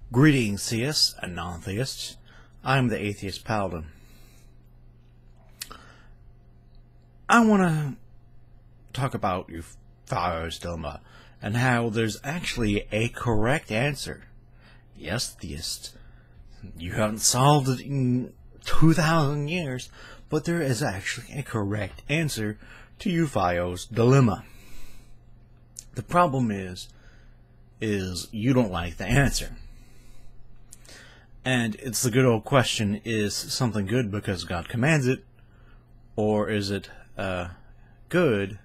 Greetings, theists and non-theists. I'm the Atheist Paladin. I want to talk about Euthyrphro's dilemma and how there's actually a correct answer. Yes, theists, you haven't solved it in 2,000 years, but there is actually a correct answer to Euthyrphro's dilemma. The problem is you don't like the answer. And it's the good old question, is something good because God commands it, or is it good,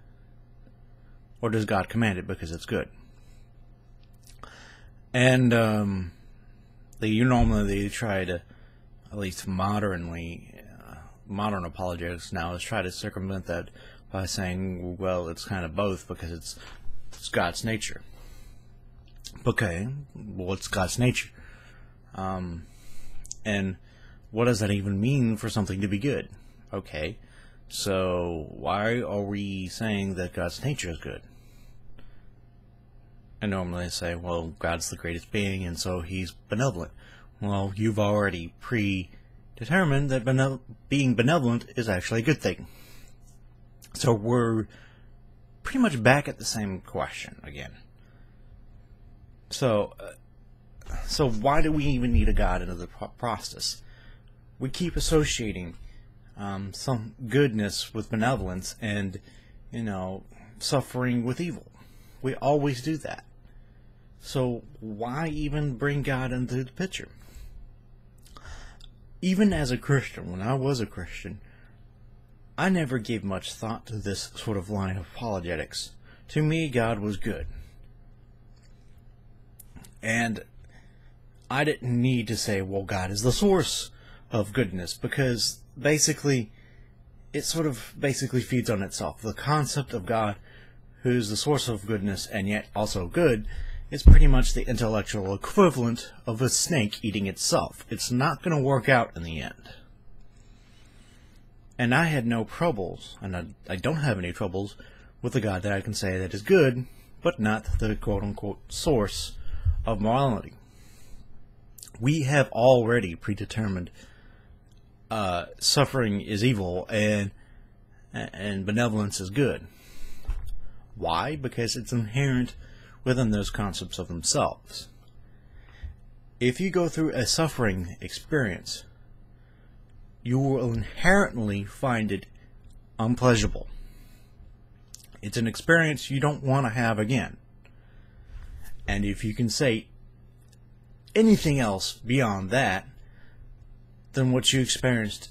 or does God command it because it's good? And normally try to, at least modern apologetics now, is try to circumvent that by saying, well, it's kind of both because it's God's nature. Okay, what's God's nature? And what does that even mean for something to be good? Okay, so why are we saying that God's nature is good? And normally they say, well, God's the greatest being, and so he's benevolent. Well, you've already predetermined that being benevolent is actually a good thing. So we're pretty much back at the same question again. So why do we even need a God into the process? We keep associating some goodness with benevolence and, suffering with evil. We always do that. So why even bring God into the picture? Even as a Christian, when I was a Christian, I never gave much thought to this sort of line of apologetics. To me, God was good. And I didn't need to say, well, God is the source of goodness, because basically, it sort of feeds on itself. The concept of God, who's the source of goodness and yet also good, is pretty much the intellectual equivalent of a snake eating itself. It's not going to work out in the end. And I had no troubles, and I don't have any troubles, with a God that I can say that is good, but not the quote-unquote source of morality. We have already predetermined suffering is evil and benevolence is good. Why? Because it's inherent within those concepts of themselves. If you go through a suffering experience, you will inherently find it unpleasurable. It's an experience you don't want to have again. And if you can say anything else beyond that, then what you experienced,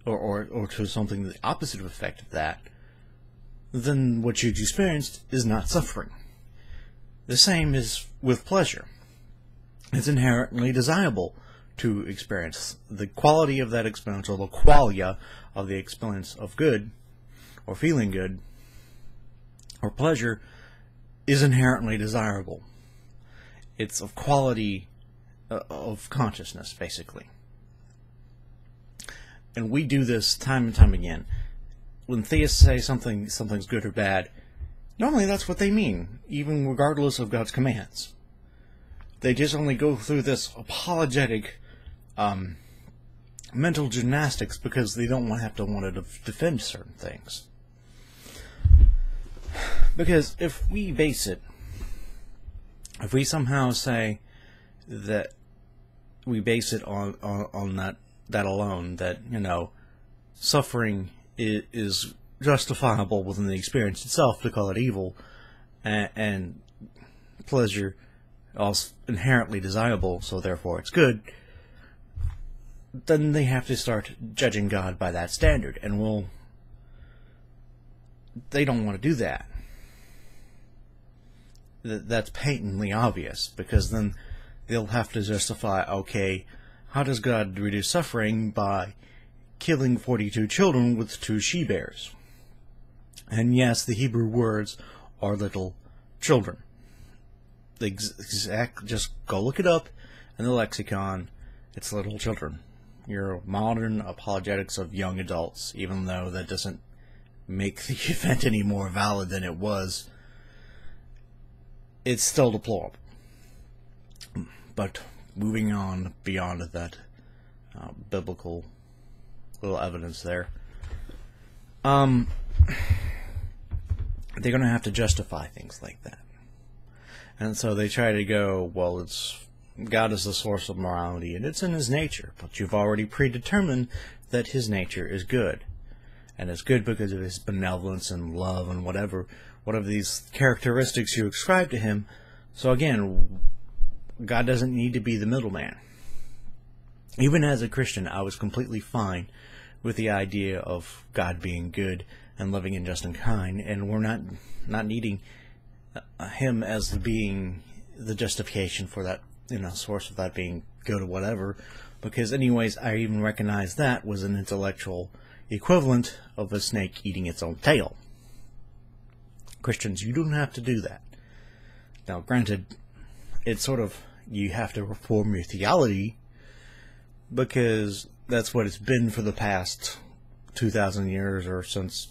or to something the opposite of effect of that, then what you experienced is not suffering. The same is with pleasure. It's inherently desirable to experience. The quality of that experience, or the qualia of the experience of good, or feeling good, or pleasure, is inherently desirable. It's of quality of consciousness, basically. And we do this time and time again. When theists say something's good or bad, normally that's what they mean, even regardless of God's commands. They just only go through this apologetic mental gymnastics because they don't want to defend certain things. Because if we somehow say that we base it on that alone, that suffering is justifiable within the experience itself to call it evil, and pleasure also inherently desirable, so therefore it's good, then they have to start judging God by that standard, and they don't want to do that. That's patently obvious, because then they'll have to justify, okay, how does God reduce suffering? By killing 42 children with 2 she-bears. And yes, the Hebrew words are little children. Just go look it up in the lexicon. It's little children. Your modern apologetics of young adults, even though that doesn't make the event any more valid than it was, it's still deplorable. But moving on beyond that biblical little evidence there, they're going to have to justify things like that. And so they try to go, well, God is the source of morality, and it's in His nature, but you've already predetermined that His nature is good. And it's good because of His benevolence and love and whatever these characteristics you ascribe to Him. So again, God doesn't need to be the middleman. Even as a Christian, I was completely fine with the idea of God being good and loving and just and kind, and we're not needing Him as being the justification for that, source of that being good or whatever, because anyways, I even recognize that was an intellectual equivalent of a snake eating its own tail. Christians, you don't have to do that. Now, granted, it's sort of, you have to reform your theology, because that's what it's been for the past 2,000 years, or since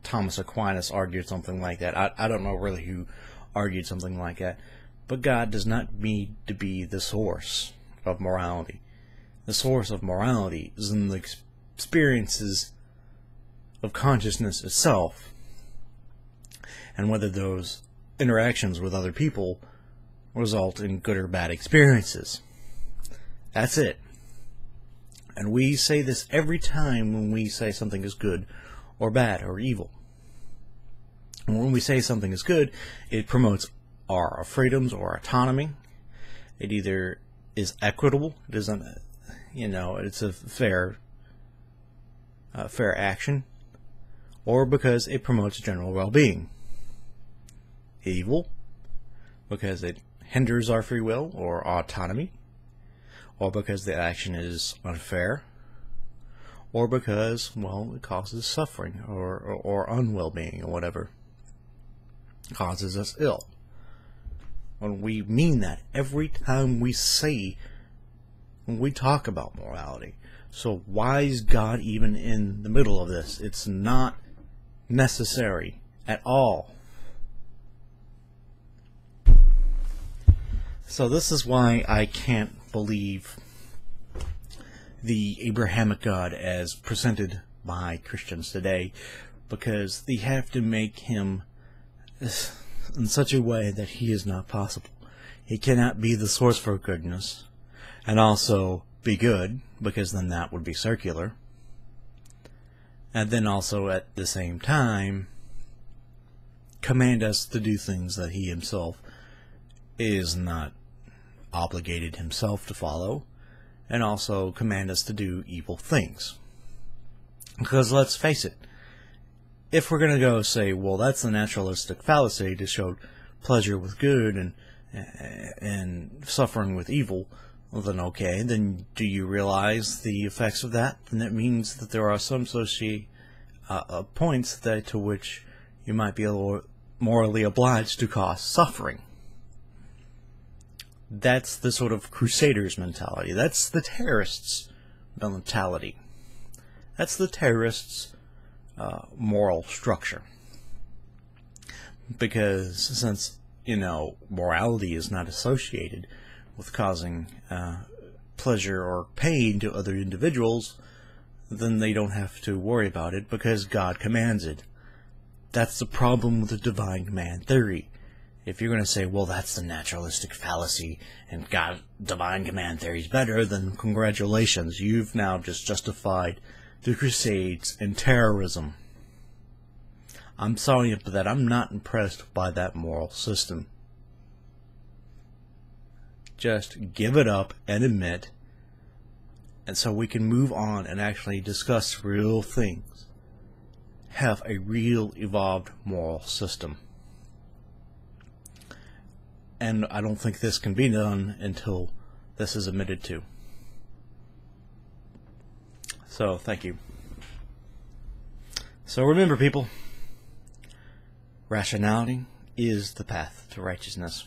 Thomas Aquinas argued something like that. I don't know really who argued something like that. But God does not need to be the source of morality. The source of morality is in the experiences of consciousness itself, and whether those interactions with other people result in good or bad experiences. That's it. And we say this every time when we say something is good or bad or evil. And when we say something is good, it promotes our freedoms or autonomy. It either is equitable, it isn't, it's a fair action, or because it promotes general well-being. Evil, because it hinders our free will or autonomy, or because the action is unfair, or because, well, it causes suffering or unwell-being or whatever, causes us ill. When we mean that every time when we talk about morality. So why is God even in the middle of this? It's not necessary at all. So this is why I can't believe the Abrahamic God as presented by Christians today, because they have to make Him in such a way that He is not possible. He cannot be the source for goodness and also be good, because then that would be circular. And then also at the same time command us to do things that He Himself is not obligated Himself to follow, and also command us to do evil things. Because let's face it, if we're going to go say, well, that's a naturalistic fallacy to show pleasure with good and suffering with evil, well, then okay, then do you realize the effects of that? And that means that there are some points to which you might be morally obliged to cause suffering. That's the sort of crusaders mentality. That's the terrorists' mentality. That's the terrorists' moral structure. Because since, morality is not associated with causing pleasure or pain to other individuals, then they don't have to worry about it because God commands it. That's the problem with the divine command theory. If you're going to say, well, that's the naturalistic fallacy, and divine command theory is better, then congratulations, you've now just justified the Crusades and terrorism. I'm sorry, but that I'm not impressed by that moral system. Just give it up and admit, and so we can move on and actually discuss real things. Have a real evolved moral system. And I don't think this can be done until this is admitted to. So, thank you. So remember, people, rationality is the path to righteousness.